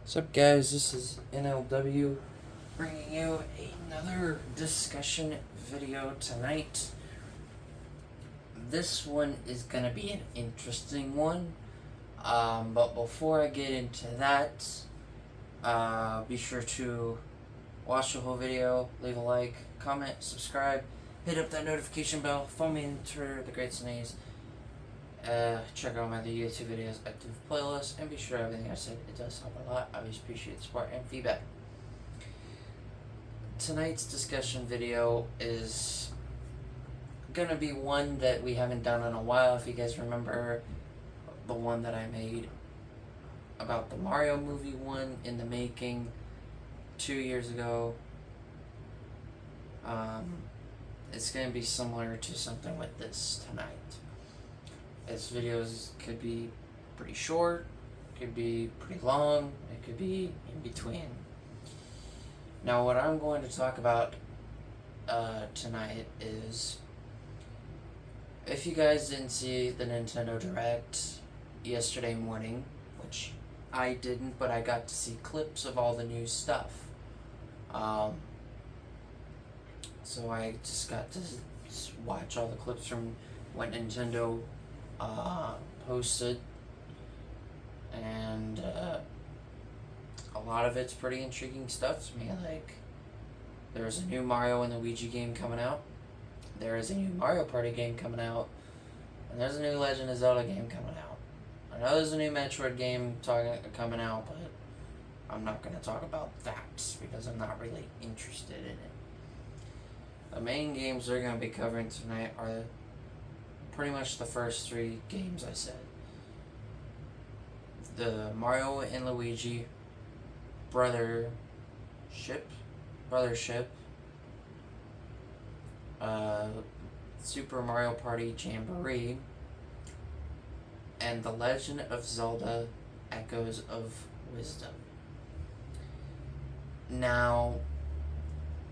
What's up, guys? This is NLW bringing you another discussion video tonight. This one is going to be an interesting one, but before I get into that, be sure to watch the whole video, leave a like, comment, subscribe, hit up that notification bell, follow me on Twitter, The Great Sneeze. Check out my other YouTube videos, active playlists, and be sure everything I said, it does help a lot. I always appreciate the support and feedback. Tonight's discussion video is gonna be one that we haven't done in a while. If you guys remember the one that I made about the Mario movie one in the making 2 years ago, it's gonna be similar to something with this tonight. Its videos could be pretty short, could be pretty long, it could be in between. Now, what I'm going to talk about tonight is, if you guys didn't see the Nintendo Direct yesterday morning, which I didn't, but I got to see clips of all the new stuff. So I just got to watch all the clips from what Nintendo posted, and a lot of it's pretty intriguing stuff to me. Like, there's a new Mario and Luigi game coming out, there is a new Mario Party game coming out, and there's a new Legend of Zelda game coming out. I know there's a new Metroid game coming out, but I'm not going to talk about that because I'm not really interested in it. The main games they're going to be covering tonight are pretty much the first three games I said. The Mario and Luigi Brothership, Super Mario Party Jamboree, and The Legend of Zelda Echoes of Wisdom. Now,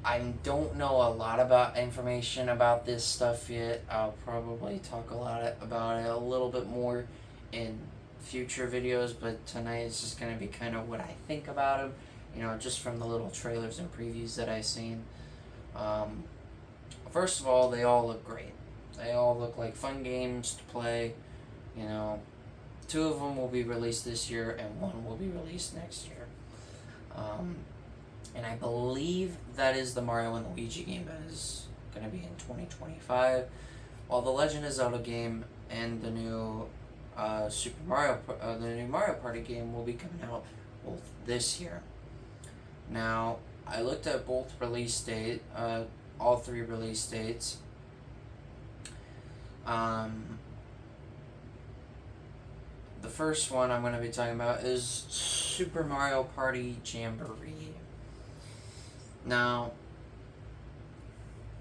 I don't know a lot about information about this stuff yet. I'll probably talk about it a little bit more in future videos, but tonight it's just going to be kind of what I think about them, just from the little trailers and previews that I've seen. First of all, they all look great. They all look like fun games to play. 2 of them will be released this year and 1 will be released next year. And I believe that is the Mario and Luigi game that is going to be in 2025, while the Legend of Zelda game and the new the new Mario Party game will be coming out both this year. Now, I looked at both release date, all 3 release dates. The first one I'm going to be talking about is Super Mario Party Jamboree. Now,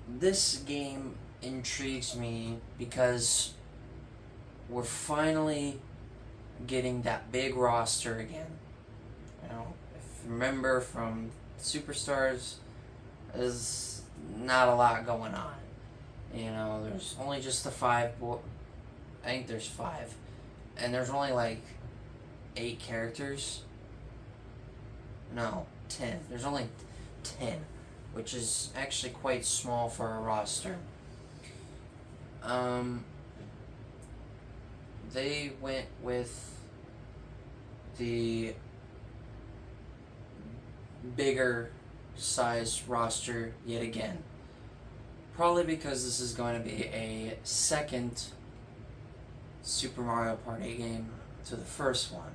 this game intrigues me because we're finally getting that big roster again. If you remember from Superstars, there's not a lot going on. There's only just the 5, I think there's 5, and there's only like 8 characters. No, 10. There's only 10, which is actually quite small for a roster. They went with the bigger size roster yet again. Probably because this is going to be a second Super Mario Party game to the first one.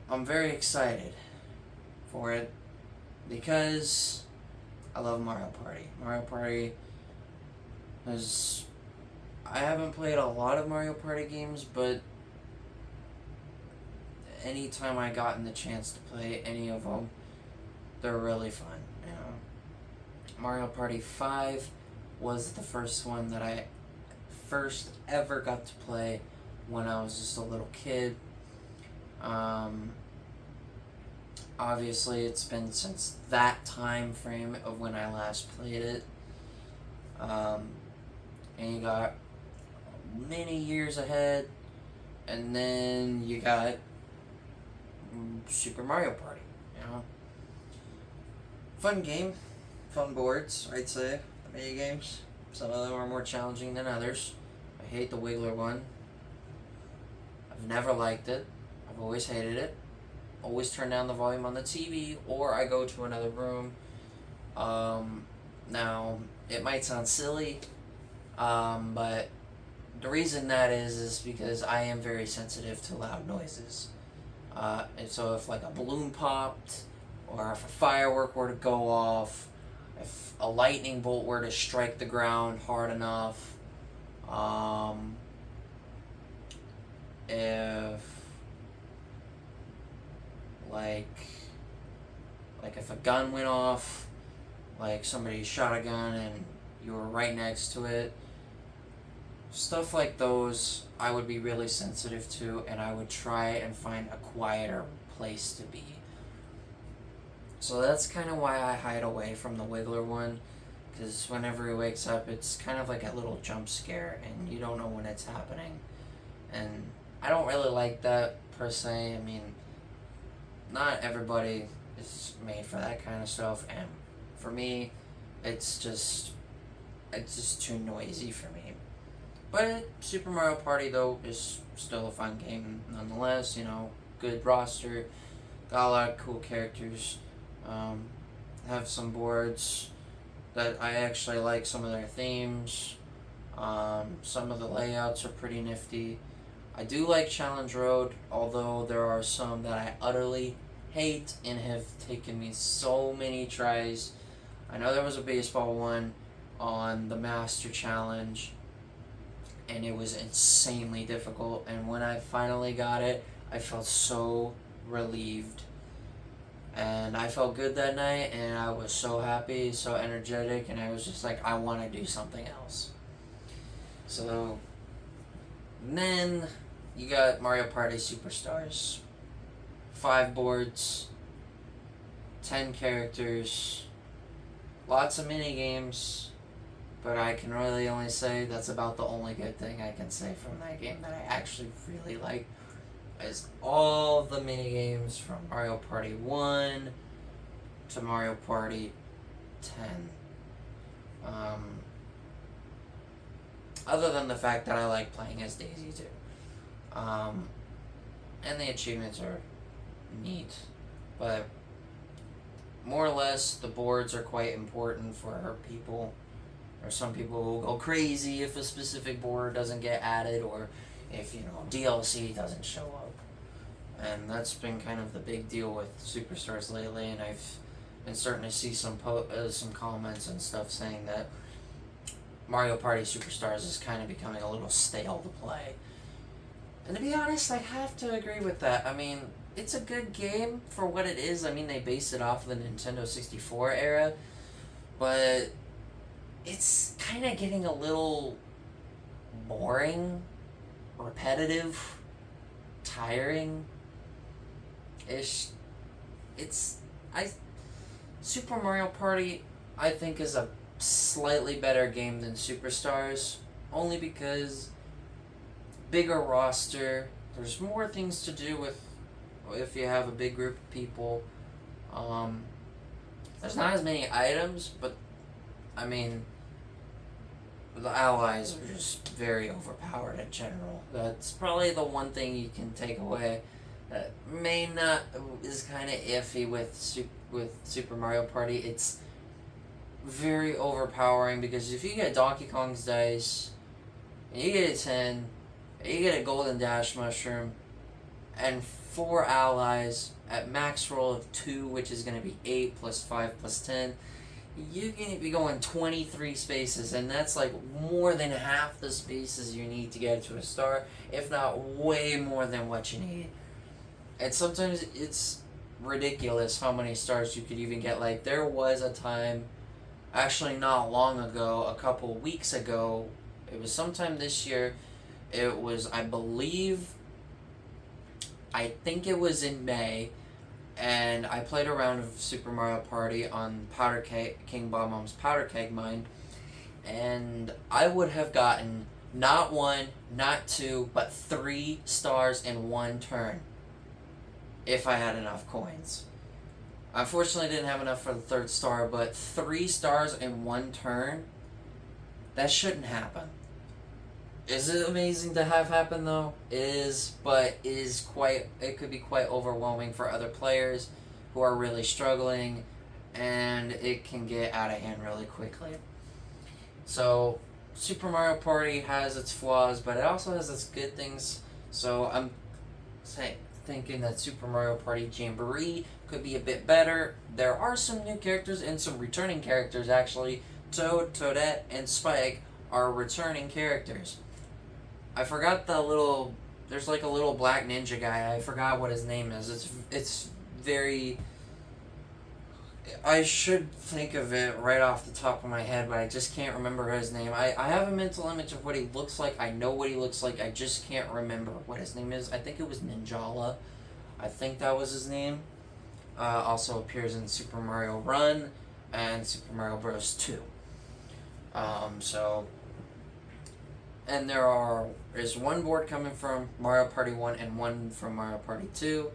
I'm very excited for it because I love Mario Party. Mario Party is... I haven't played a lot of Mario Party games, but anytime I gotten the chance to play any of them, they're really fun. Mario Party 5 was the first one that I first ever got to play when I was just a little kid. Obviously, it's been since that time frame of when I last played it. And you got many years ahead, and then you got Super Mario Party. Fun game, fun boards, I'd say. The mini games. Some of them are more challenging than others. I hate the Wiggler one. I've never liked it. I've always hated it. Always turn down the volume on the TV, or I go to another room. Now, it might sound silly, but the reason that is because I am very sensitive to loud noises. And so if like a balloon popped, or if a firework were to go off, if a lightning bolt were to strike the ground hard enough, if like if a gun went off, like somebody shot a gun and you were right next to it, stuff like those I would be really sensitive to, and I would try and find a quieter place to be. So that's kind of why I hide away from the Wiggler one, because whenever he wakes up, it's kind of like a little jump scare, and you don't know when it's happening. And I don't really like that, per se. I mean, not everybody is made for that kind of stuff, and for me, it's just too noisy for me. But Super Mario Party, though, is still a fun game nonetheless. Good roster, got a lot of cool characters. Have some boards that I actually like some of their themes. Some of the layouts are pretty nifty. I do like Challenge Road, although there are some that I utterly hate and have taken me so many tries. I know there was a baseball one on the Master Challenge, and it was insanely difficult, and when I finally got it, I felt so relieved. And I felt good that night, and I was so happy, so energetic, and I was just like, I want to do something else. So, then you got Mario Party Superstars. 5 boards, 10 characters, lots of mini games, but I can really only say that's about the only good thing I can say from that game that I actually really like. Is all the mini games from Mario Party 1 to Mario Party 10. Other than the fact that I like playing as Daisy too. And the achievements are neat. But more or less, the boards are quite important for people. Or some people will go crazy if a specific board doesn't get added, or if DLC doesn't show up. And that's been kind of the big deal with Superstars lately, and I've been starting to see some comments and stuff saying that Mario Party Superstars is kind of becoming a little stale to play. And to be honest, I have to agree with that. I mean, it's a good game for what it is. I mean, they based it off of the Nintendo 64 era, but it's kind of getting a little boring, repetitive, tiring-ish. Super Mario Party, I think, is a slightly better game than Superstars, only because bigger roster, there's more things to do with if you have a big group of people. There's not as many items, but I mean, the allies are just very overpowered in general. That's probably the one thing you can take away that is kind of iffy with Super Mario Party. It's very overpowering, because if you get Donkey Kong's dice, and you get a 10, and you get a Golden Dash Mushroom, and 4 allies at max roll of 2, which is going to be 8 plus 5 plus 10, you're going to be going 23 spaces, and that's like more than half the spaces you need to get to a star, if not way more than what you need. And sometimes it's ridiculous how many stars you could even get. Like, there was a time, actually not long ago, a couple weeks ago, it was sometime this year, it was, I think it was in May, and I played a round of Super Mario Party on King Bob-omb's Powder Keg Mine, and I would have gotten not 1, not 2, but 3 stars in one turn if I had enough coins. Unfortunately, I didn't have enough for the 3rd star, but 3 stars in 1 turn, that shouldn't happen. Is it amazing to have happen though? It is, but it could be quite overwhelming for other players who are really struggling, and it can get out of hand really quickly. So, Super Mario Party has its flaws, but it also has its good things. So I'm thinking that Super Mario Party Jamboree could be a bit better. There are some new characters and some returning characters actually. Toad, Toadette, and Spike are returning characters. I forgot there's like a little black ninja guy. I forgot what his name is. It's very... I should think of it right off the top of my head, but I just can't remember his name. I have a mental image of what he looks like. I know what he looks like. I just can't remember what his name is. I think it was Ninjala. I think that was his name. Also appears in Super Mario Run and Super Mario Bros. 2. And there's one board coming from Mario Party 1 and one from Mario Party 2.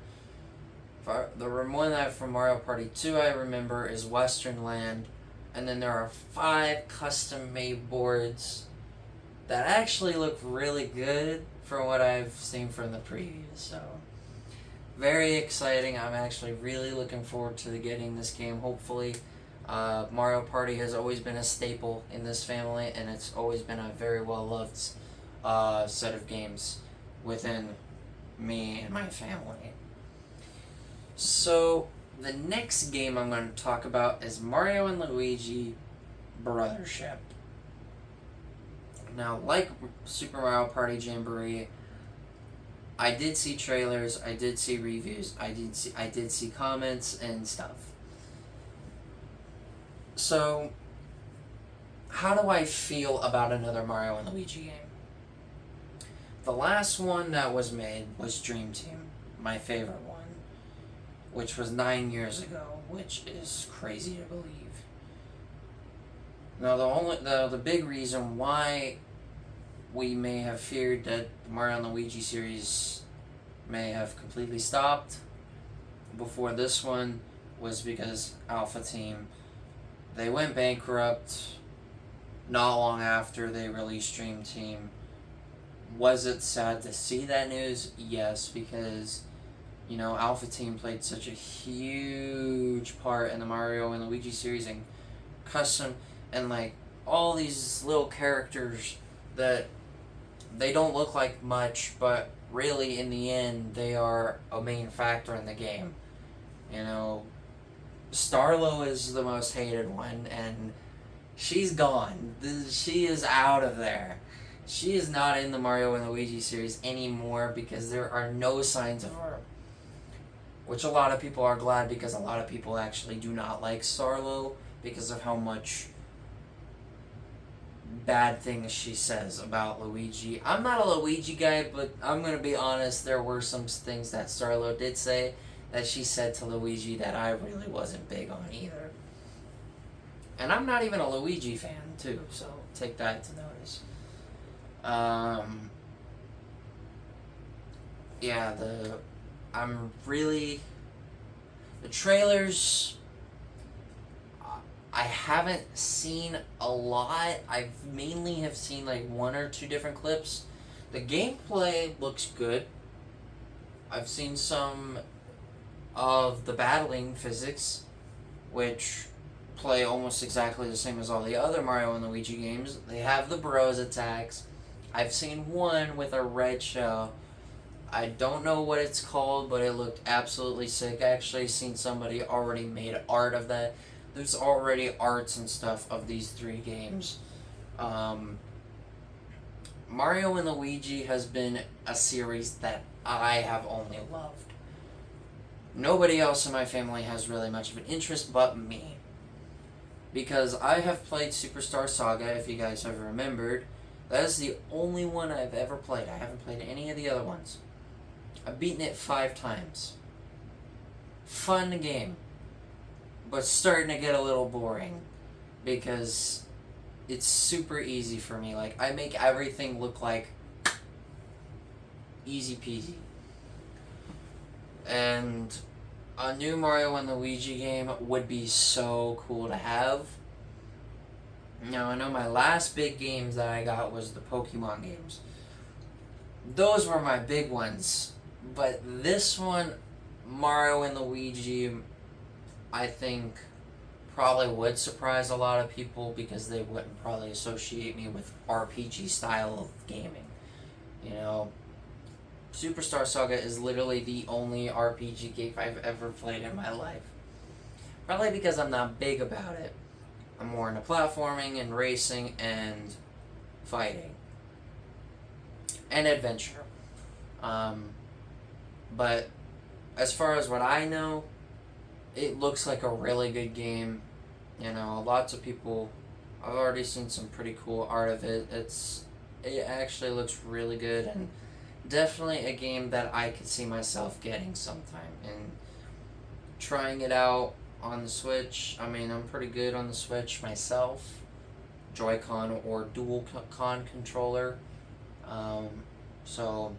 The one that from Mario Party 2 I remember is Western Land, and then there are 5 custom-made boards that actually look really good from what I've seen from the previews. So, very exciting. I'm actually really looking forward to getting this game, hopefully. Mario Party has always been a staple in this family, and it's always been a very well-loved set of games within me and my family. So, the next game I'm going to talk about is Mario and Luigi Brothership. Now, like Super Mario Party Jamboree, I did see trailers, I did see reviews, I did see comments and stuff. So, how do I feel about another Mario and Luigi game? The last one that was made was Dream Team, my favorite one, which was 9 years ago, which is crazy to believe. Now, the big reason why we may have feared that the Mario and Luigi series may have completely stopped before this one was because Alpha Team, they went bankrupt not long after they released Dream Team. Was it sad to see that news? Yes, because, you know, Alpha Team played such a huge part in the Mario and Luigi series, and custom, and like all these little characters that they don't look like much, but really in the end they are a main factor in the game. You know, Starlo is the most hated one, and she's gone. She is out of there. She is not in the Mario and Luigi series anymore because there are no signs of her. Which a lot of people are glad, because a lot of people actually do not like Starlo because of how much bad things she says about Luigi. I'm not a Luigi guy, but I'm going to be honest, there were some things that Starlo did say that she said to Luigi that I really wasn't big on either. And I'm not even a Luigi fan, too, so take that to notice. The trailers, I haven't seen a lot. I mainly have seen like 1 or 2 different clips. The gameplay looks good. I've seen some of the battling physics, which play almost exactly the same as all the other Mario and Luigi games. They have the bros attacks. I've seen one with a red shell. I don't know what it's called, but it looked absolutely sick. I actually seen somebody already made art of that. There's already arts and stuff of these 3 games. Mario and Luigi has been a series that I have only loved. Nobody else in my family has really much of an interest but me. Because I have played Superstar Saga, if you guys have remembered. That is the only one I've ever played. I haven't played any of the other ones. I've beaten it 5 times. Fun game. But starting to get a little boring. Because it's super easy for me. Like, I make everything look like easy peasy. And a new Mario and Luigi game would be so cool to have. Now, I know my last big games that I got was the Pokemon games. Those were my big ones. But this one, Mario and Luigi, I think probably would surprise a lot of people because they wouldn't probably associate me with RPG style of gaming. You know, Superstar Saga is literally the only RPG game I've ever played in my life. Probably because I'm not big about it. I'm more into platforming and racing and fighting. And adventure. But as far as what I know, it looks like a really good game. You know, lots of people, I've already seen some pretty cool art of it. It actually looks really good, and definitely a game that I could see myself getting sometime and trying it out on the Switch. I mean, I'm pretty good on the Switch myself, Joy-Con or dual-con controller. So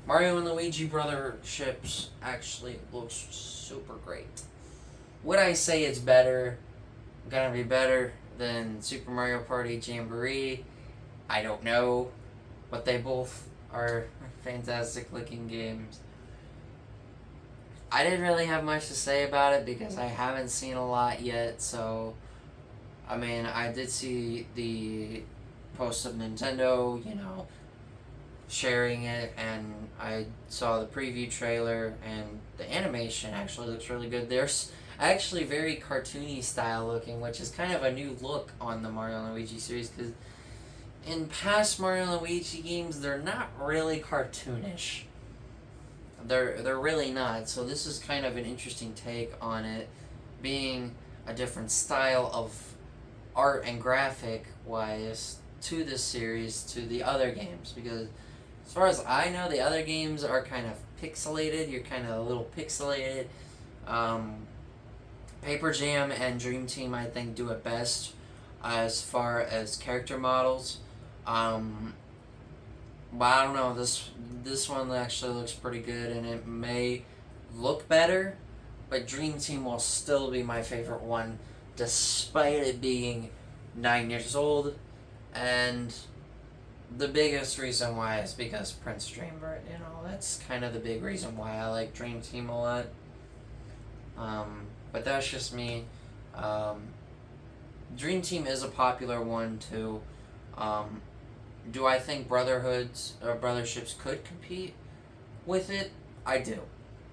Mario and Luigi Brotherships actually looks super great. Would I say it's gonna be better than Super Mario Party Jamboree? I don't know, but they both are fantastic looking games. I didn't really have much to say about it because I haven't seen a lot yet, so I mean, I did see the post of Nintendo, sharing it, and I saw the preview trailer, and the animation actually looks really good. There's actually very cartoony style looking, which is kind of a new look on the Mario and Luigi series, because in past Mario and Luigi games, they're not really cartoonish. They're really not, so this is kind of an interesting take on it, being a different style of art and graphic wise to this series to the other games, because as far as I know, the other games are kind of pixelated. You're kind of a little pixelated. Paper Jam and Dream Team, I think, do it best as far as character models. But I don't know. This one actually looks pretty good, and it may look better, but Dream Team will still be my favorite one, despite it being 9 years old. And the biggest reason why is because Prince Dreambert. That's kind of the big reason why I like Dream Team a lot. But that's just me. Dream Team is a popular one too. Do I think Brotherhoods or Brotherships could compete with it? I do.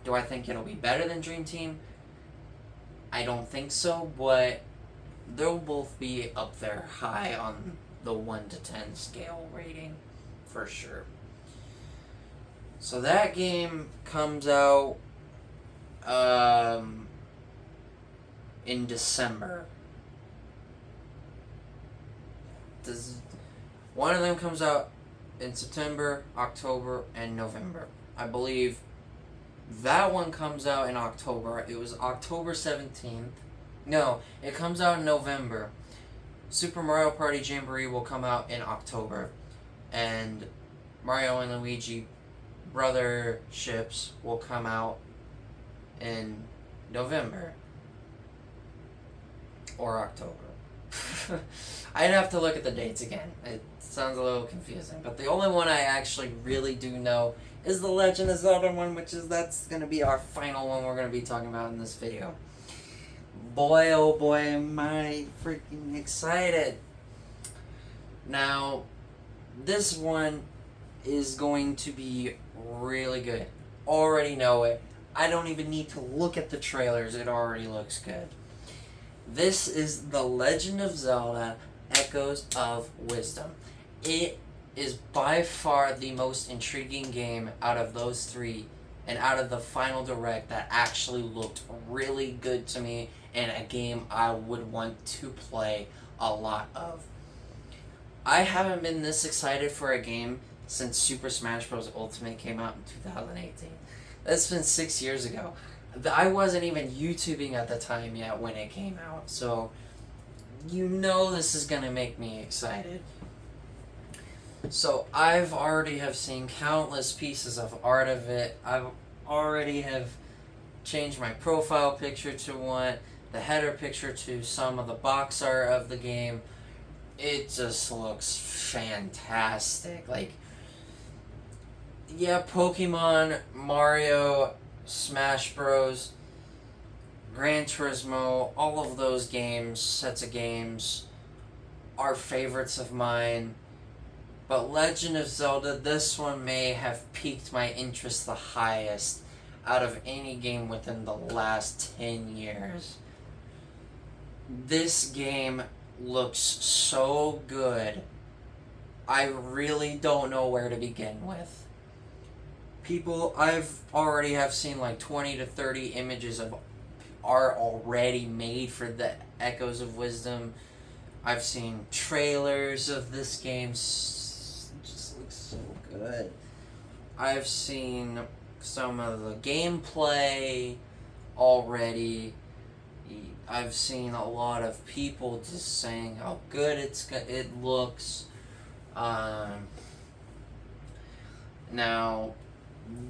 Do I think it'll be better than Dream Team? I don't think so, but they'll both be up there high on the 1 to 10 scale rating for sure. So that game comes out in December. One of them comes out in September, October, and November. I believe that one comes out in October. It was October 17th. No, it comes out in November. Super Mario Party Jamboree will come out in October. And Mario and Luigi Brotherships will come out in November. Or October. I'd have to look at the dates again. It sounds a little confusing. But the only one I actually really do know is the Legend of Zelda one, that's going to be our final one we're going to be talking about in this video. Boy, oh boy, am I freaking excited. Now, this one is going to be really good. Already know it. I don't even need to look at the trailers. It already looks good. This is The Legend of Zelda Echoes of Wisdom. It is by far the most intriguing game out of those three and out of the final direct that actually looked really good to me and a game I would want to play a lot of. I haven't been this excited for a game since Super Smash Bros. Ultimate came out in 2018. That's been 6 years ago. I wasn't even YouTubing at the time yet when it came out, so this is gonna make me excited. So I've already have seen countless pieces of art of it. I've already have changed my profile picture to one, the header picture to some of the box art of the game. It just looks fantastic. Like, yeah, Pokemon, Mario, Smash Bros, Gran Turismo, all of those games, sets of games, are favorites of mine. But Legend of Zelda, this one may have piqued my interest the highest out of any game within the last 10 years. This game looks so good. I really don't know where to begin with. I've already have seen like 20 to 30 images of art already made for the Echoes of Wisdom. I've seen trailers of this game. Just looks so good. I've seen some of the gameplay already. I've seen a lot of people just saying how good it looks. Now,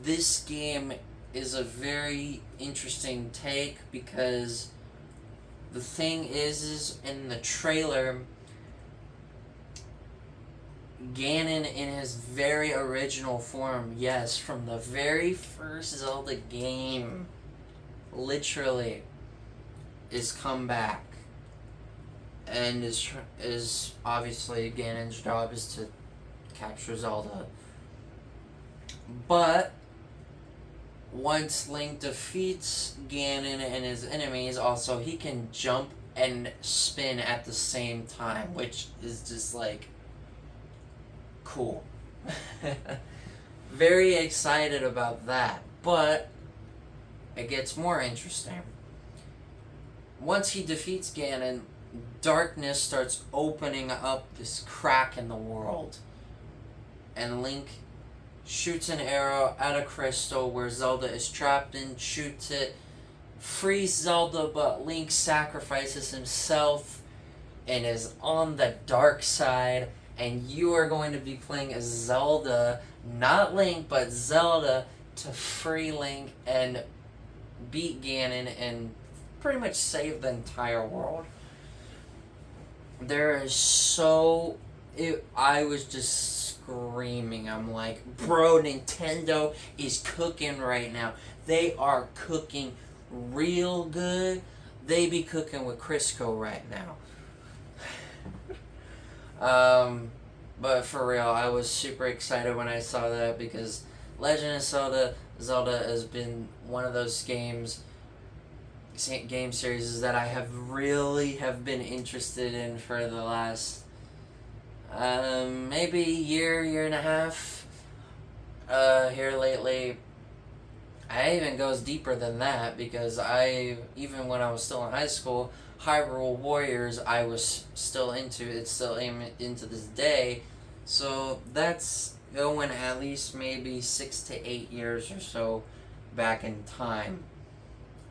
this game is a very interesting take because the thing is in the trailer, Ganon in his very original form, yes, from the very first Zelda game, literally, is come back. And is obviously Ganon's job is to capture Zelda. But once Link defeats Ganon and his enemies, also he can jump and spin at the same time, which is just like cool. Very excited about that. But it gets more interesting. Once he defeats Ganon, darkness starts opening up this crack in the world. And Link shoots an arrow at a crystal where Zelda is trapped in, shoots it, frees Zelda, but Link sacrifices himself and is on the dark side, and you are going to be playing as Zelda, not Link, but Zelda, to free Link and beat Ganon and pretty much save the entire world. I was just screaming. I'm like, bro, Nintendo is cooking right now. They are cooking real good. They be cooking with Crisco right now. But for real, I was super excited when I saw that because Legend of Zelda has been one of those game series that I have been interested in for the last maybe year and a half here lately. I even goes deeper than that because even when I was still in high school, Hyrule Warriors I was still into. It's still into this day. So that's going at least maybe 6 to 8 years or so back in time.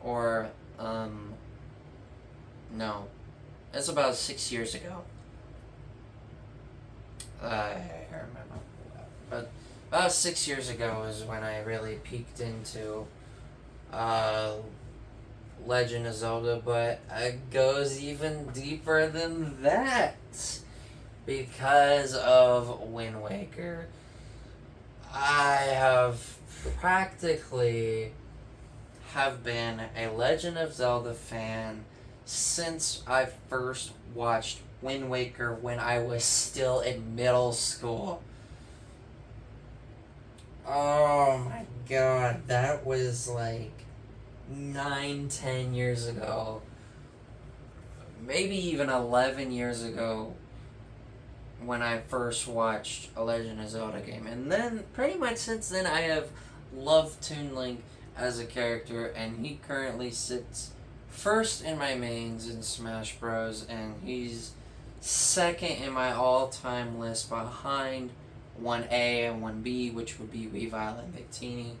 Or no, it's about 6 years ago. I remember, but about 6 years ago is when I really peeked into Legend of Zelda, but it goes even deeper than that because of Wind Waker. I have practically been a Legend of Zelda fan since I first watched Wind Waker when I was still in middle school. Oh my god, that was like 9-10 years ago. Maybe even 11 years ago when I first watched a Legend of Zelda game. And then, pretty much since then, I have loved Toon Link as a character, and he currently sits first in my mains in Smash Bros, and he's second in my all-time list behind 1A and 1B, which would be Weavile and Victini.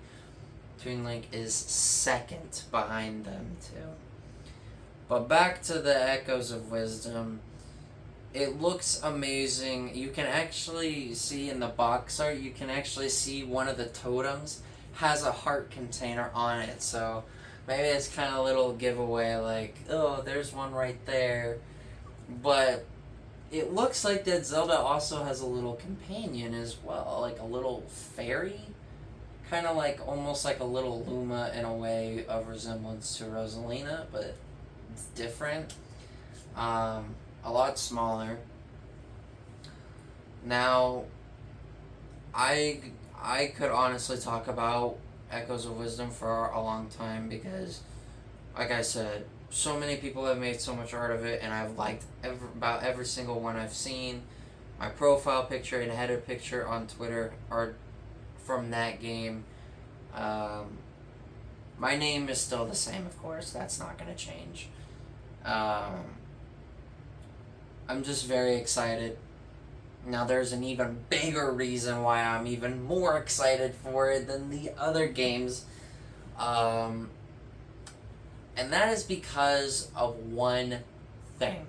Toon Link is second behind them, too. But back to the Echoes of Wisdom. It looks amazing. You can actually see in the box art, you can actually see one of the totems has a heart container on it. So maybe it's kind of a little giveaway, like, oh, there's one right there. But it looks like that Zelda also has a little companion as well, like a little fairy. Kind of like, almost like a little Luma in a way of resemblance to Rosalina, but it's different. A lot smaller. Now, I could honestly talk about Echoes of Wisdom for a long time because, like I said, so many people have made so much art of it, and I've liked about every single one I've seen. My profile picture and header picture on Twitter are from that game. My name is still the same, of course. That's not going to change. I'm just very excited. Now, there's an even bigger reason why I'm even more excited for it than the other games. And that is because of one thing.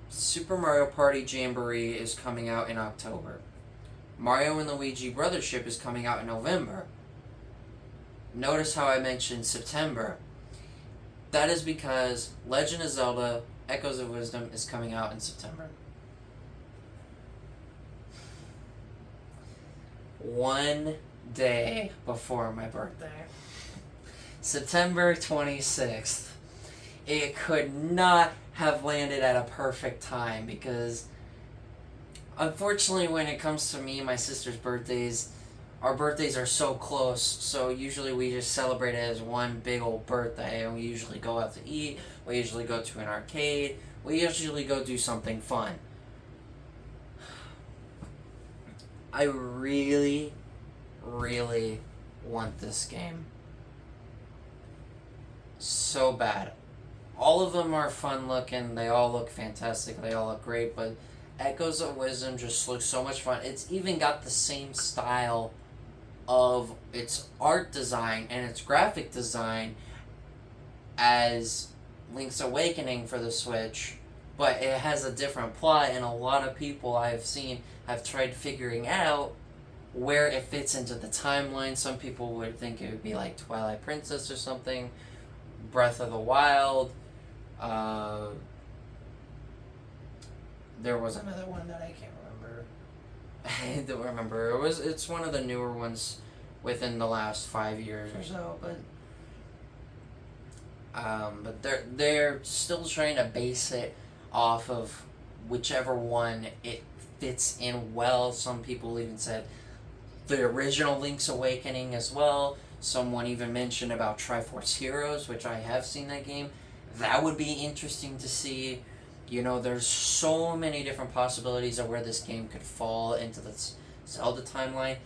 Super Mario Party Jamboree is coming out in October. Mario and Luigi Brothership is coming out in November. Notice how I mentioned September. That is because Legend of Zelda Echoes of Wisdom is coming out in September. One day before my birthday. September 26th. It could not have landed at a perfect time because, unfortunately, when it comes to me and my sister's birthdays, our birthdays are so close, so usually we just celebrate it as one big old birthday, and we usually go out to eat, we usually go to an arcade, we usually go do something fun. I really, really want this game so bad. All of them are fun looking, they all look fantastic, they all look great, but Echoes of Wisdom just looks so much fun. It's even got the same style of its art design and its graphic design as Link's Awakening for the Switch, but it has a different plot, and a lot of people I've seen have tried figuring out where it fits into the timeline. Some people would think it would be like Twilight Princess or something, Breath of the Wild. There was another one that I can't remember. I don't remember. It's one of the newer ones within the last 5 years or so, but they're still trying to base it off of whichever one it fits in well. Some people even said the original Link's Awakening as well. Someone even mentioned about Triforce Heroes, which I have seen that game. That would be interesting to see. You know, there's so many different possibilities of where this game could fall into the Zelda timeline.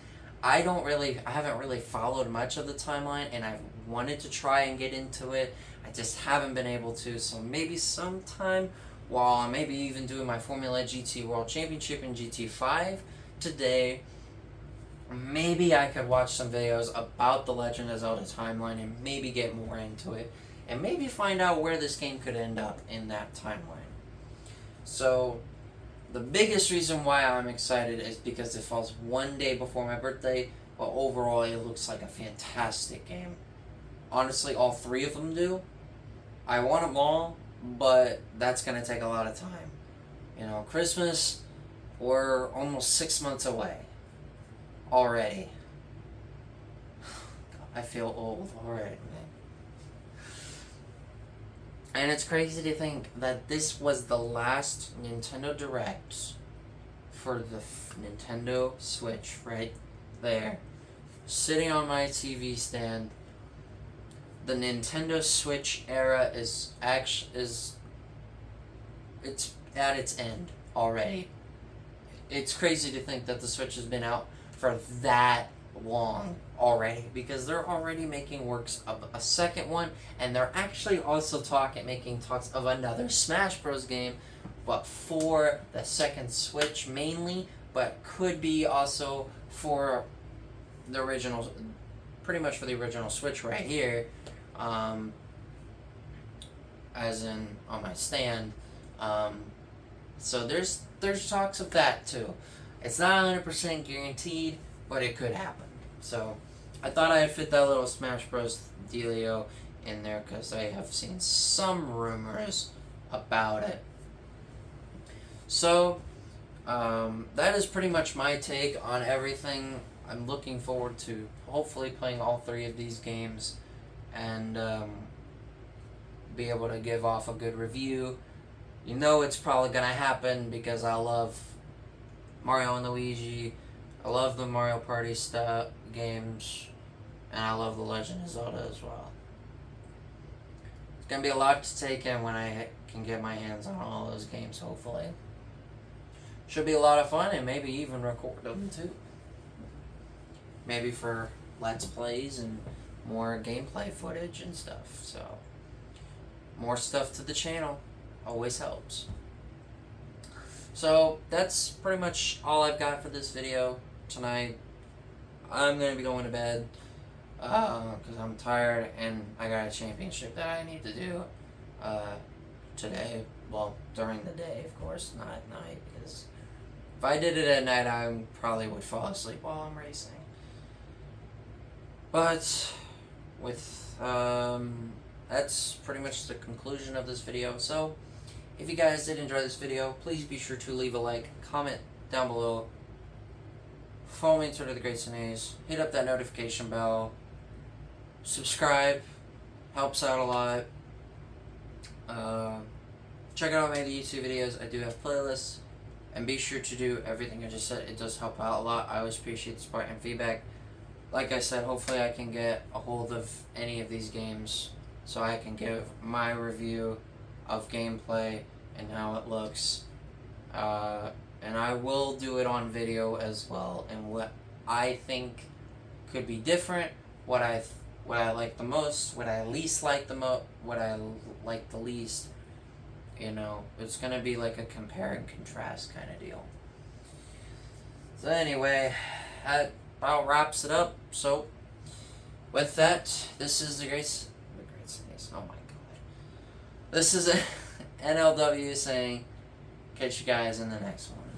I haven't really followed much of the timeline, and I've wanted to try and get into it. I just haven't been able to, so maybe sometime while I'm maybe even doing my Formula GT World Championship in GT5 today, maybe I could watch some videos about the Legend of Zelda timeline and maybe get more into it, and maybe find out where this game could end up in that timeline. So, the biggest reason why I'm excited is because it falls one day before my birthday, but overall it looks like a fantastic game. Honestly, all three of them do. I want them all, but that's going to take a lot of time. You know, Christmas, we're almost 6 months away already. I feel old already, man. And it's crazy to think that this was the last Nintendo Direct for the Nintendo Switch right there. Sitting on my TV stand. The Nintendo Switch era it's at its end already. It's crazy to think that the Switch has been out for that long already, because they're already making works of a second one, and they're actually also making talks of another Smash Bros. Game, but for the second Switch mainly, but could be also for the original, pretty much for the original Switch right here, as in on my stand. So there's talks of that too. It's not 100% guaranteed, but it could happen. So I thought I'd fit that little Smash Bros. Dealio in there because I have seen some rumors about it. So, that is pretty much my take on everything. I'm looking forward to hopefully playing all 3 of these games and be able to give off a good review. You know it's probably going to happen because I love Mario and Luigi. I love the Mario Party games. And I love The Legend of Zelda as well. It's going to be a lot to take in when I can get my hands on all those games, hopefully. Should be a lot of fun, and maybe even record them too. Maybe for Let's Plays and more gameplay footage and stuff. So, more stuff to the channel always helps. So, that's pretty much all I've got for this video tonight. I'm going to be going to bed because I'm tired and I got a championship that I need to do today. Well, during the day, of course, not at night, because if I did it at night, I probably would fall asleep while I'm racing. But with that's pretty much the conclusion of this video. So if you guys did enjoy this video, please be sure to leave a like, comment down below, follow me on Twitter, The Great Sinays, hit up that notification bell, subscribe, helps out a lot. Check out my YouTube videos. I do have playlists. And be sure to do everything I just said. It does help out a lot. I always appreciate the support and feedback. Like I said, hopefully I can get a hold of any of these games so I can give my review of gameplay and how it looks. And I will do it on video as well. And what I think could be different, what I like the most, what I least like the most, what I like the least. You know, it's going to be like a compare and contrast kind of deal. So anyway, that about wraps it up. So, with that, this is the Great Sinays. Oh my god. This is NLW saying, catch you guys in the next one.